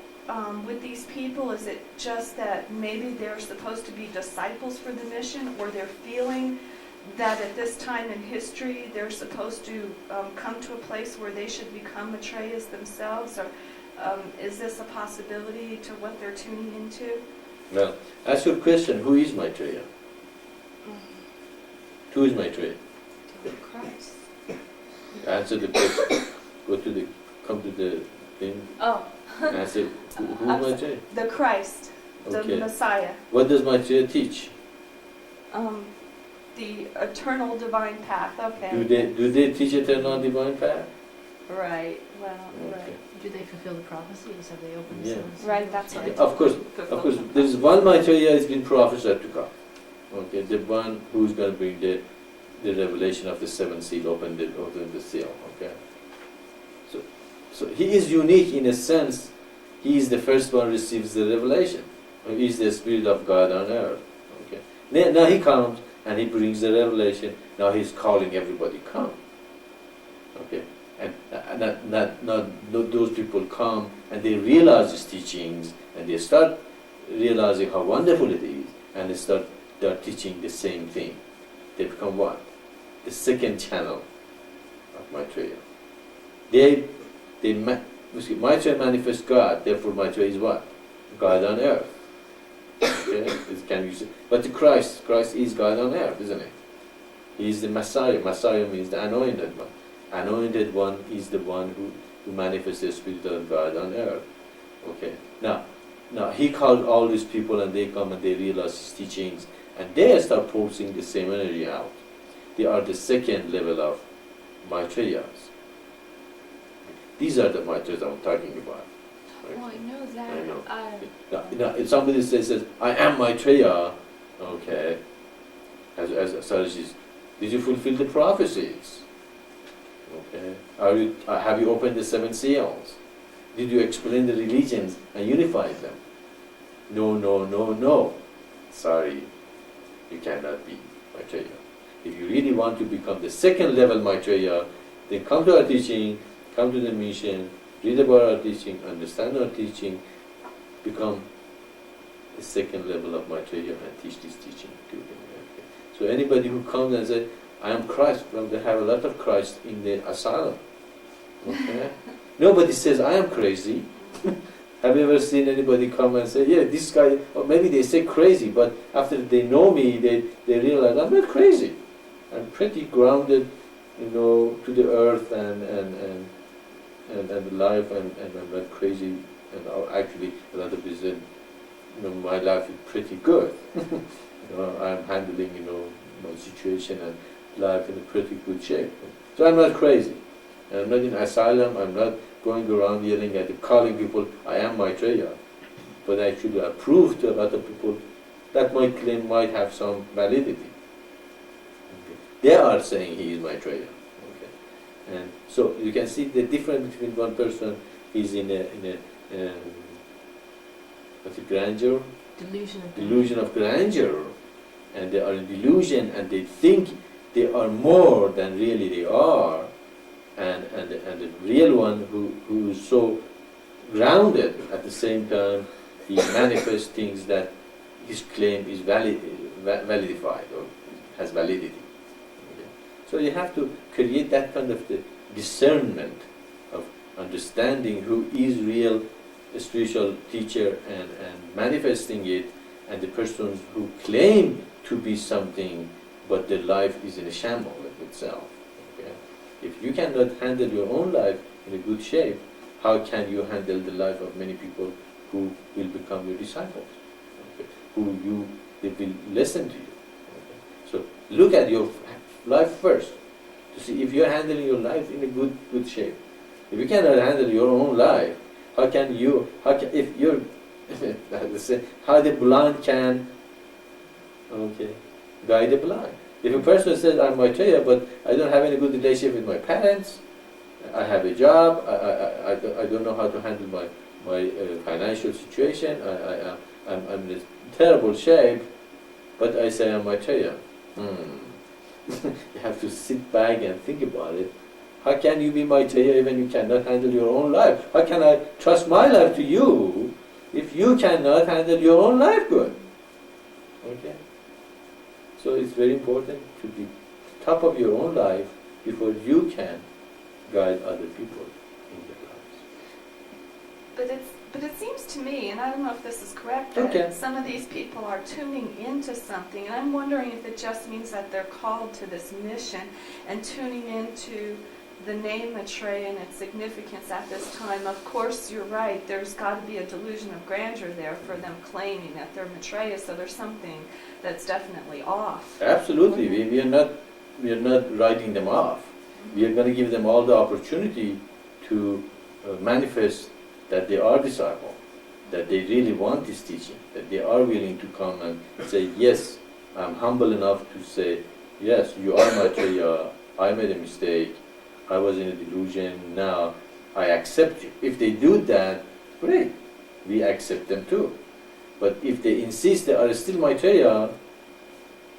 with these people, is it just that maybe they're supposed to be disciples for the mission, or they're feeling that at this time in history they're supposed to come to a place where they should become Maitreyas themselves, or is this a possibility to what they're tuning into? Well, ask your question, who is Maitreya? Who is Maitreya? Christ. Answer the question. Come to the thing. Oh. And answer, who is Maitreya? The Christ. the Okay. Messiah, What does Maitreya teach? the eternal divine path. Okay. Do they teach eternal divine path? Right. Well. Okay. Right. Do they fulfill the prophecies? Have they opened the Yeah. seven seals? Right, that's right. Of course, there is one Maitreya has been prophesied to come. Okay, the one who is going to bring the revelation of the seven seal, open the seal. Okay, so he is unique in a sense. He is the first one who receives the revelation. He is the Spirit of God on earth. Okay, now he comes and he brings the revelation. Now he's calling everybody come. Okay, and not those people come and they realize his teachings and they start realizing how wonderful it is and they start teaching the same thing. They become what? The second channel of Maitreya. Maitreya manifests God, therefore Maitreya is what? God on earth. Okay? Can you say? But the Christ is God on earth, isn't he? He is the Messiah. Messiah means the anointed one. Anointed one is the one who manifests the Spirit of God on earth. Okay. Now he called all these people and they come and they realize his teachings and they start pulsing the same energy out. They are the second level of Maitreyas. These are the Maitreyas I'm talking about. Right? Oh, I know that. I know. Now, if somebody says, I am Maitreya, okay, as Sarajis, did you fulfill the prophecies? Okay. Have you opened the seven seals? Did you explain the religions and unify them? No. Sorry, you cannot be Maitreya. If you really want to become the second level Maitreya, then come to our teaching, come to the mission, read about our teaching, understand our teaching, become the second level of Maitreya and teach this teaching to them. Okay. So anybody who comes and says, I am Christ, well, they have a lot of Christ in the asylum. Okay? Nobody says, I am crazy. Have you ever seen anybody come and say, yeah, this guy, or maybe they say crazy, but after they know me, they realize I'm not crazy. I'm pretty grounded, to the earth and life, and I'm not crazy. And actually, a lot of people said, my life is pretty good. I'm handling, my situation and life in a pretty good shape. So I'm not crazy. And I'm not in asylum, I'm not going around yelling at calling people, I am Maitreya. But actually I proved to a lot of people that my claim might have some validity. Okay. They are saying he is Maitreya. Okay. And so you can see the difference between one person is in a grandeur? Delusion of grandeur. And they are in delusion and they think they are more than really they are. And the real one who is so grounded at the same time, he manifests things that his claim is validified or has validity. Okay. So you have to create that kind of the discernment of understanding who is real spiritual teacher and manifesting it, and the persons who claim to be something but their life is in a shambles itself. If you cannot handle your own life in a good shape, how can you handle the life of many people who will become your disciples? Okay. They will listen to you. Okay. So look at your life first to see if you're handling your life in a good shape. If you cannot handle your own life, how the blind can guide the blind? If a person says, I'm Maitreya, but I don't have any good relationship with my parents, I have a job, I don't know how to handle my financial situation, I'm in a terrible shape, but I say I'm Maitreya. You have to sit back and think about it. How can you be Maitreya when you cannot handle your own life? How can I trust my life to you if you cannot handle your own life good? Okay? So it's very important to be top of your own life before you can guide other people in their lives. But it seems to me, and I don't know if this is correct, that some of these people are tuning into something, and I'm wondering if it just means that they're called to this mission and tuning into the name Maitreya and its significance at this time, of course you're right, there's got to be a delusion of grandeur there for them claiming that they're Maitreya, so there's something that's definitely off. Absolutely, we are not writing them off. We are going to give them all the opportunity to manifest that they are disciple, that they really want this teaching, that they are willing to come and say, yes, I'm humble enough to say, yes, you are Maitreya, I made a mistake, I was in a delusion, now I accept you. If they do that, great, we accept them too. But if they insist they are still Maitreya,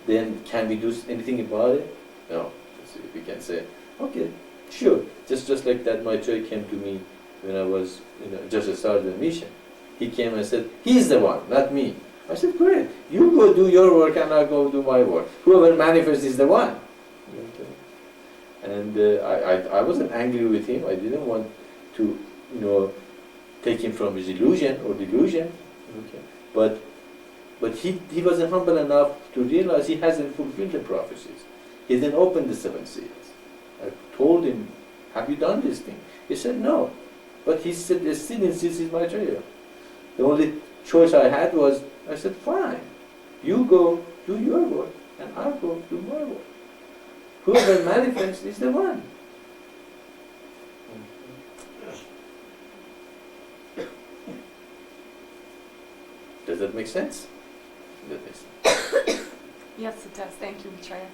then can we do anything about it? No. So we can say, okay, sure. Just like that Maitreya came to me when I was just started the mission. He came and said, he's the one, not me. I said, great, you go do your work and I'll go do my work. Whoever manifests is the one. Okay. And I wasn't angry with him. I didn't want to, take him from his illusion or delusion. Okay. But he wasn't humble enough to realize he hasn't fulfilled the prophecies. He didn't open the 7 seals. I told him, have you done this thing? He said, no. But he said, still insists he's Maitreya. The only choice I had was, I said, fine. You go do your work and I'll go do my work. Whoever manifests is the one. Does that make sense? That makes sense. Yes, it does. Thank you, Maitreya.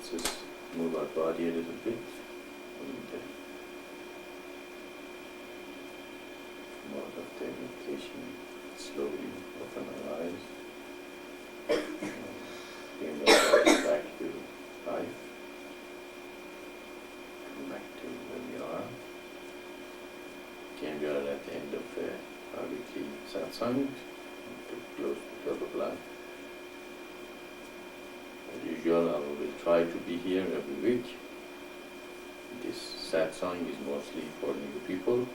Let's just move our body a little bit. And, out of the meditation, slowly open our eyes. Bring our body back to life. Come back to where we are. Again, we are at the end of our weekly satsang, to close to 12 o'clock. As usual, I will try to be here every week. This satsang is mostly for new people,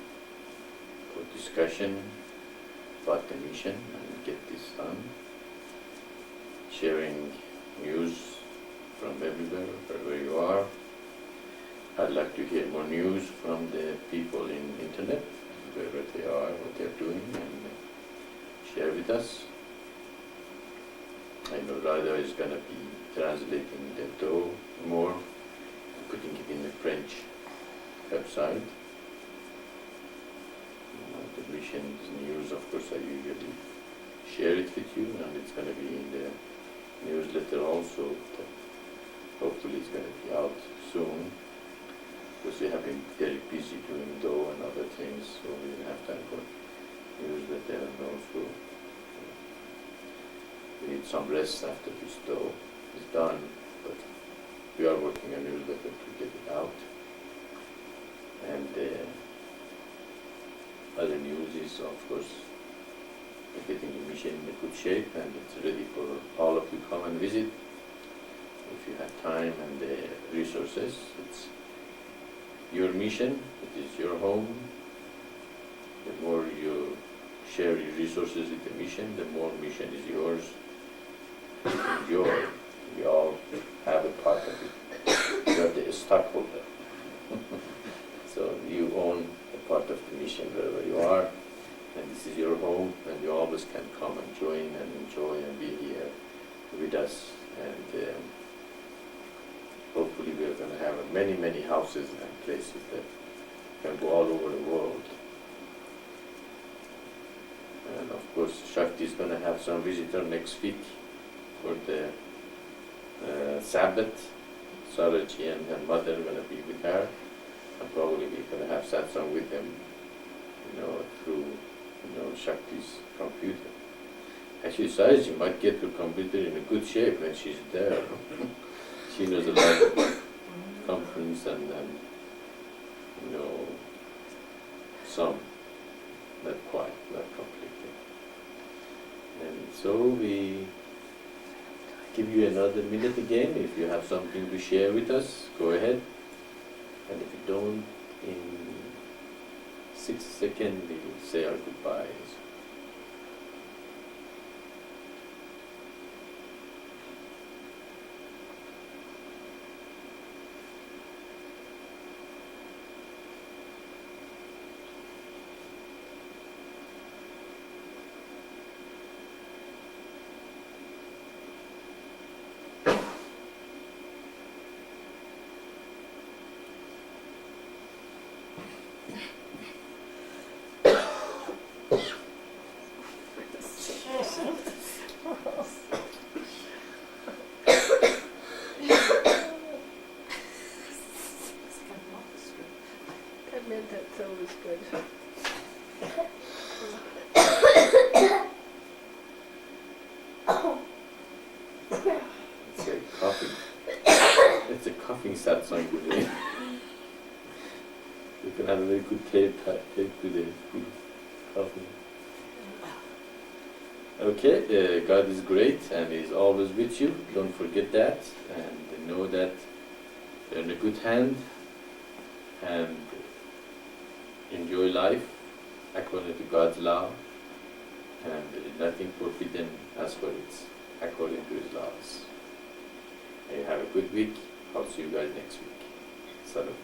for discussion about the mission and get this done. Sharing news from everywhere, wherever you are. I'd like to hear more news from the people in internet, wherever they are, what they're doing, and share with us. I know Radha is going to be translating the Tao more, putting it in the French website. The mission's news, of course, I usually share it with you, and it's going to be in the newsletter also. Hopefully it's going to be out soon, because we have been very busy doing Tao and other things, so we didn't have time for newsletter, and also we need some rest after this Tao is done, but we are working on newsletter to get it out. And other news is, of course, we're getting the mission in a good shape, and it's ready for all of you to come and visit. If you have time and resources, it's your mission, it is your home. The more you share your resources with the mission, the more mission is yours. Enjoy. We all have a part of it. You are the stockholder. So you own a part of the mission wherever you are, and this is your home, and you always can come and join and enjoy and be here with us. And hopefully we are going to have many, many houses and places that can go all over the world. And of course, Shakti is going to have some visitor next week for the Sabbath. Saraji and her mother are going to be with her, and probably we're going to have satsang with them, through, Shakti's computer. Actually, Saraji might get her computer in a good shape when she's there. She knows a lot about conference and some, not quite, not completely. And so we give you another minute again. If you have something to share with us, go ahead. And if you don't, in 6 seconds we'll say our goodbyes. That meant that Tao was good. It's a coughing. It's a coughing satsang today. You can have a very good tape to the coughing. Okay, God is great and is always with you. Don't forget that, and know that you're in a good hand, and enjoy life according to God's law, and there is nothing forbidden as for it's according to His laws. And you have a good week. I'll see you guys next week. Salam.